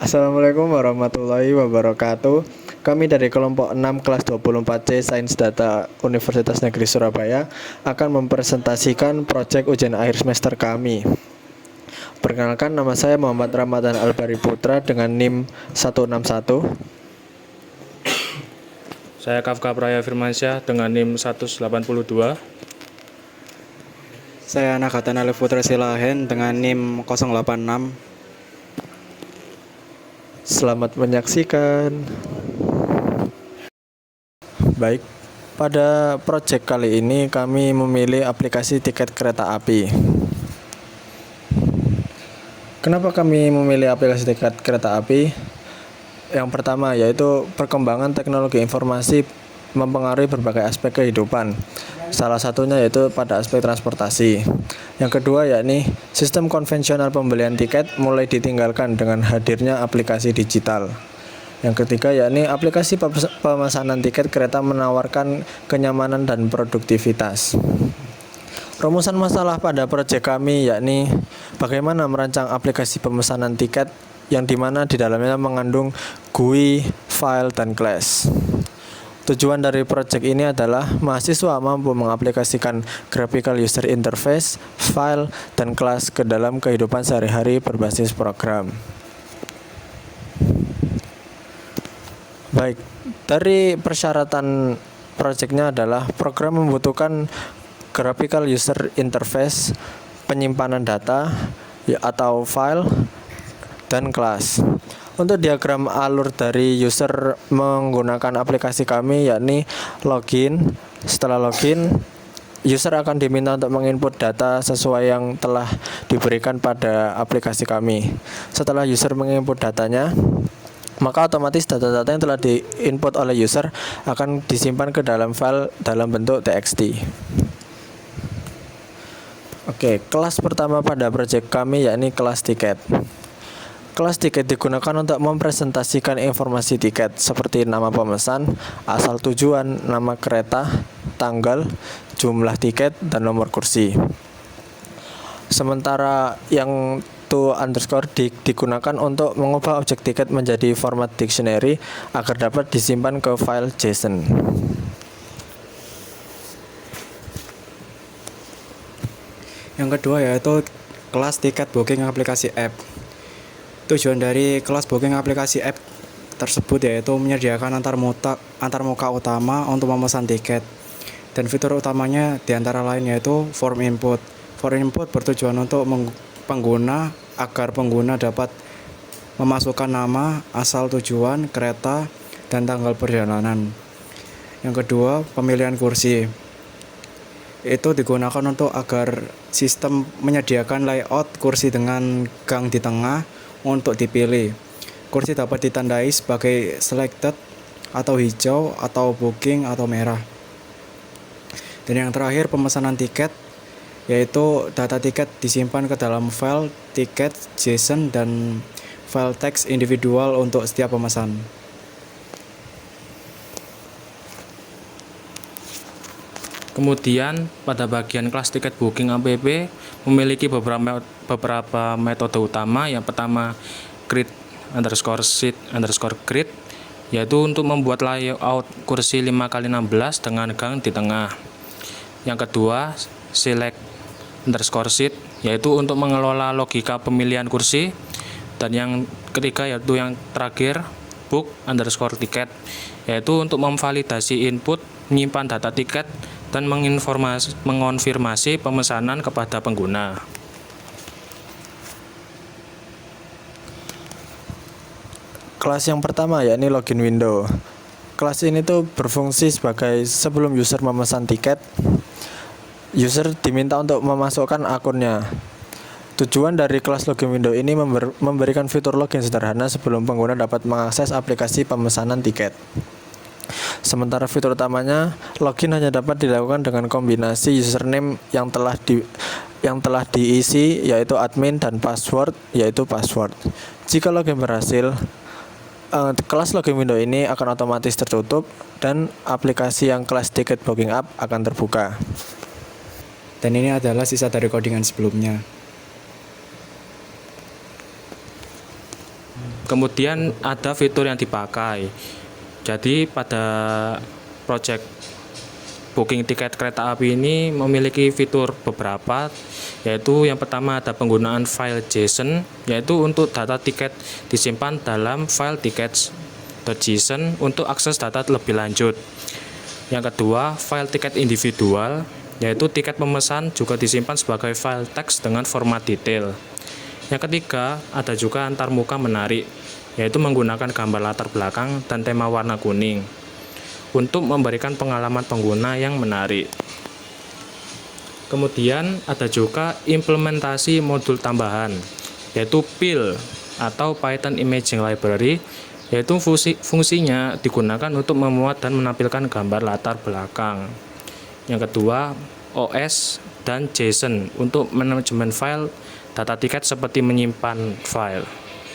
Assalamualaikum warahmatullahi wabarakatuh. Kami dari kelompok 6 kelas 24C Sains Data Universitas Negeri Surabaya akan mempresentasikan proyek ujian akhir semester kami. Perkenalkan, nama saya Muhammad Ramadan Albari Putra dengan NIM 161. Saya Kafka Praya Firmansyah dengan NIM 182. Saya Nagatan Alif Putra Silahen dengan NIM 086. Selamat menyaksikan. Baik, pada proyek kali ini kami memilih aplikasi tiket kereta api. Kenapa kami memilih aplikasi tiket kereta api? Yang pertama yaitu perkembangan teknologi informasi mempengaruhi berbagai aspek kehidupan. Salah satunya yaitu pada aspek transportasi. Yang kedua yakni sistem konvensional pembelian tiket mulai ditinggalkan dengan hadirnya aplikasi digital. Yang ketiga yakni aplikasi pemesanan tiket kereta menawarkan kenyamanan dan produktivitas. Rumusan masalah pada proyek kami yakni bagaimana merancang aplikasi pemesanan tiket yang dimana di dalamnya mengandung GUI, file, dan class. Tujuan dari proyek ini adalah mahasiswa mampu mengaplikasikan graphical user interface, file, dan kelas ke dalam kehidupan sehari-hari berbasis program. Baik, dari persyaratan proyeknya adalah program membutuhkan graphical user interface, penyimpanan data atau file, dan kelas. Untuk diagram alur dari user menggunakan aplikasi kami yakni login. Setelah login, user akan diminta untuk menginput data sesuai yang telah diberikan pada aplikasi kami. Setelah user menginput datanya, maka otomatis data-data yang telah diinput oleh user akan disimpan ke dalam file dalam bentuk txt. Oke, kelas pertama pada proyek kami yakni kelas tiket. Kelas tiket digunakan untuk mempresentasikan informasi tiket seperti nama pemesan, asal tujuan, nama kereta, tanggal, jumlah tiket, dan nomor kursi. Sementara yang to underscore digunakan untuk mengubah objek tiket menjadi format dictionary agar dapat disimpan ke file JSON. Yang kedua yaitu kelas tiket booking aplikasi app. Tujuan dari kelas booking aplikasi app tersebut yaitu menyediakan antarmuka utama untuk memesan tiket. Dan fitur utamanya diantara lain yaitu form input. Form input bertujuan untuk pengguna agar pengguna dapat memasukkan nama, asal tujuan, kereta, dan tanggal perjalanan. Yang kedua, pemilihan kursi. Itu digunakan untuk agar sistem menyediakan layout kursi dengan gang di tengah untuk dipilih. Kursi dapat ditandai sebagai selected atau hijau atau booking atau merah. Dan yang terakhir pemesanan tiket, yaitu data tiket disimpan ke dalam file tiket JSON dan file teks individual untuk setiap pemesan. Kemudian pada bagian kelas tiket booking app memiliki beberapa metode utama. Yang pertama create_sheet_grid, yaitu untuk membuat layout kursi 5x16 dengan gang di tengah. Yang kedua select_sheet, yaitu untuk mengelola logika pemilihan kursi. Dan yang ketiga yaitu yang terakhir book_ticket, yaitu untuk memvalidasi input, menyimpan data tiket, dan mengonfirmasi pemesanan kepada pengguna. Kelas yang pertama yakni login window. Kelas ini tuh berfungsi sebagai sebelum user memesan tiket, user diminta untuk memasukkan akunnya. Tujuan dari kelas login window ini memberikan fitur login sederhana sebelum pengguna dapat mengakses aplikasi pemesanan tiket. Sementara fitur utamanya, login hanya dapat dilakukan dengan kombinasi username yang telah diisi yaitu admin dan password yaitu password. Jika login berhasil, kelas login window ini akan otomatis tertutup dan aplikasi yang kelas tiket booking app akan terbuka. Dan ini adalah sisa dari codingan sebelumnya. Kemudian ada fitur yang dipakai. Jadi pada project booking tiket kereta api ini memiliki fitur beberapa, yaitu yang pertama ada penggunaan file JSON, yaitu untuk data tiket disimpan dalam file tickets.json untuk akses data lebih lanjut. Yang kedua, file tiket individual, yaitu tiket pemesan juga disimpan sebagai file teks dengan format detail. Yang ketiga, ada juga antarmuka menarik, yaitu menggunakan gambar latar belakang dan tema warna kuning untuk memberikan pengalaman pengguna yang menarik. Kemudian ada juga implementasi modul tambahan, yaitu PIL atau Python Imaging Library, yaitu fungsinya digunakan untuk memuat dan menampilkan gambar latar belakang. Yang kedua, OS dan JSON untuk manajemen file data tiket seperti menyimpan file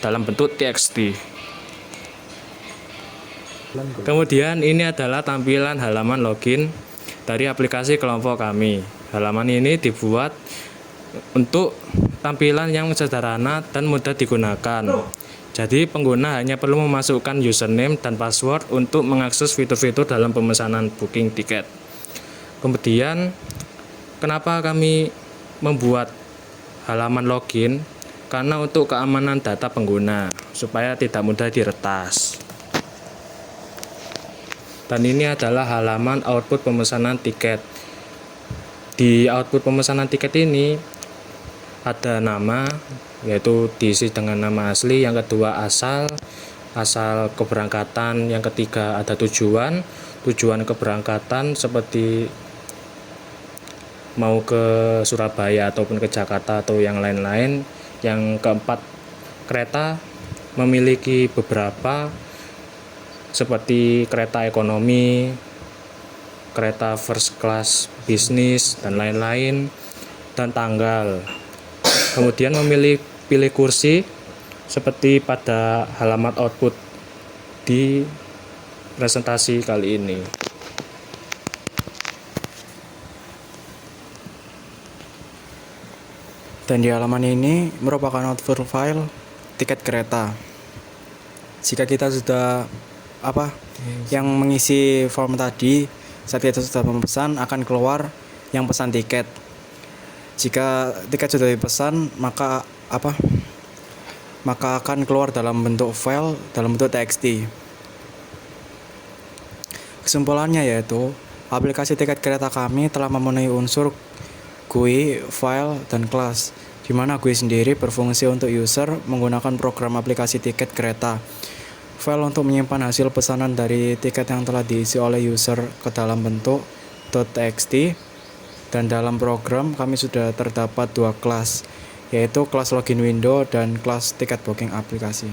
dalam bentuk TXT. Kemudian ini adalah tampilan halaman login dari aplikasi kelompok kami. Halaman ini dibuat untuk tampilan yang sederhana dan mudah digunakan. Jadi pengguna hanya perlu memasukkan username dan password untuk mengakses fitur-fitur dalam pemesanan booking tiket. Kemudian kenapa kami membuat halaman login? Karena untuk keamanan data pengguna supaya tidak mudah diretas. Dan ini adalah halaman output pemesanan tiket. Di output pemesanan tiket ini ada nama, yaitu diisi dengan nama asli. Yang kedua asal keberangkatan. Yang ketiga ada tujuan keberangkatan seperti mau ke Surabaya ataupun ke Jakarta atau yang lain-lain. Yang keempat, kereta memiliki beberapa seperti kereta ekonomi, kereta first class, bisnis, dan lain-lain, dan tanggal. Kemudian pilih kursi seperti pada halaman output di presentasi kali ini. Dan di halaman ini merupakan output file tiket kereta. Jika kita sudah yang mengisi form tadi, saat kita sudah memesan akan keluar yang pesan tiket. Jika tiket sudah dipesan, maka akan keluar dalam bentuk file, dalam bentuk TXT. Kesimpulannya yaitu aplikasi tiket kereta kami telah memenuhi unsur GUI, file, dan kelas, di mana GUI sendiri berfungsi untuk user menggunakan program aplikasi tiket kereta. File untuk menyimpan hasil pesanan dari tiket yang telah diisi oleh user ke dalam bentuk .txt, dan dalam program kami sudah terdapat dua kelas, yaitu kelas login window dan kelas tiket booking aplikasi.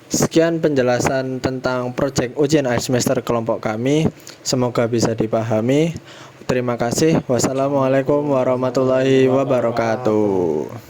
Sekian penjelasan tentang proyek ujian akhir semester kelompok kami. Semoga bisa dipahami. Terima kasih. Wassalamualaikum warahmatullahi wabarakatuh.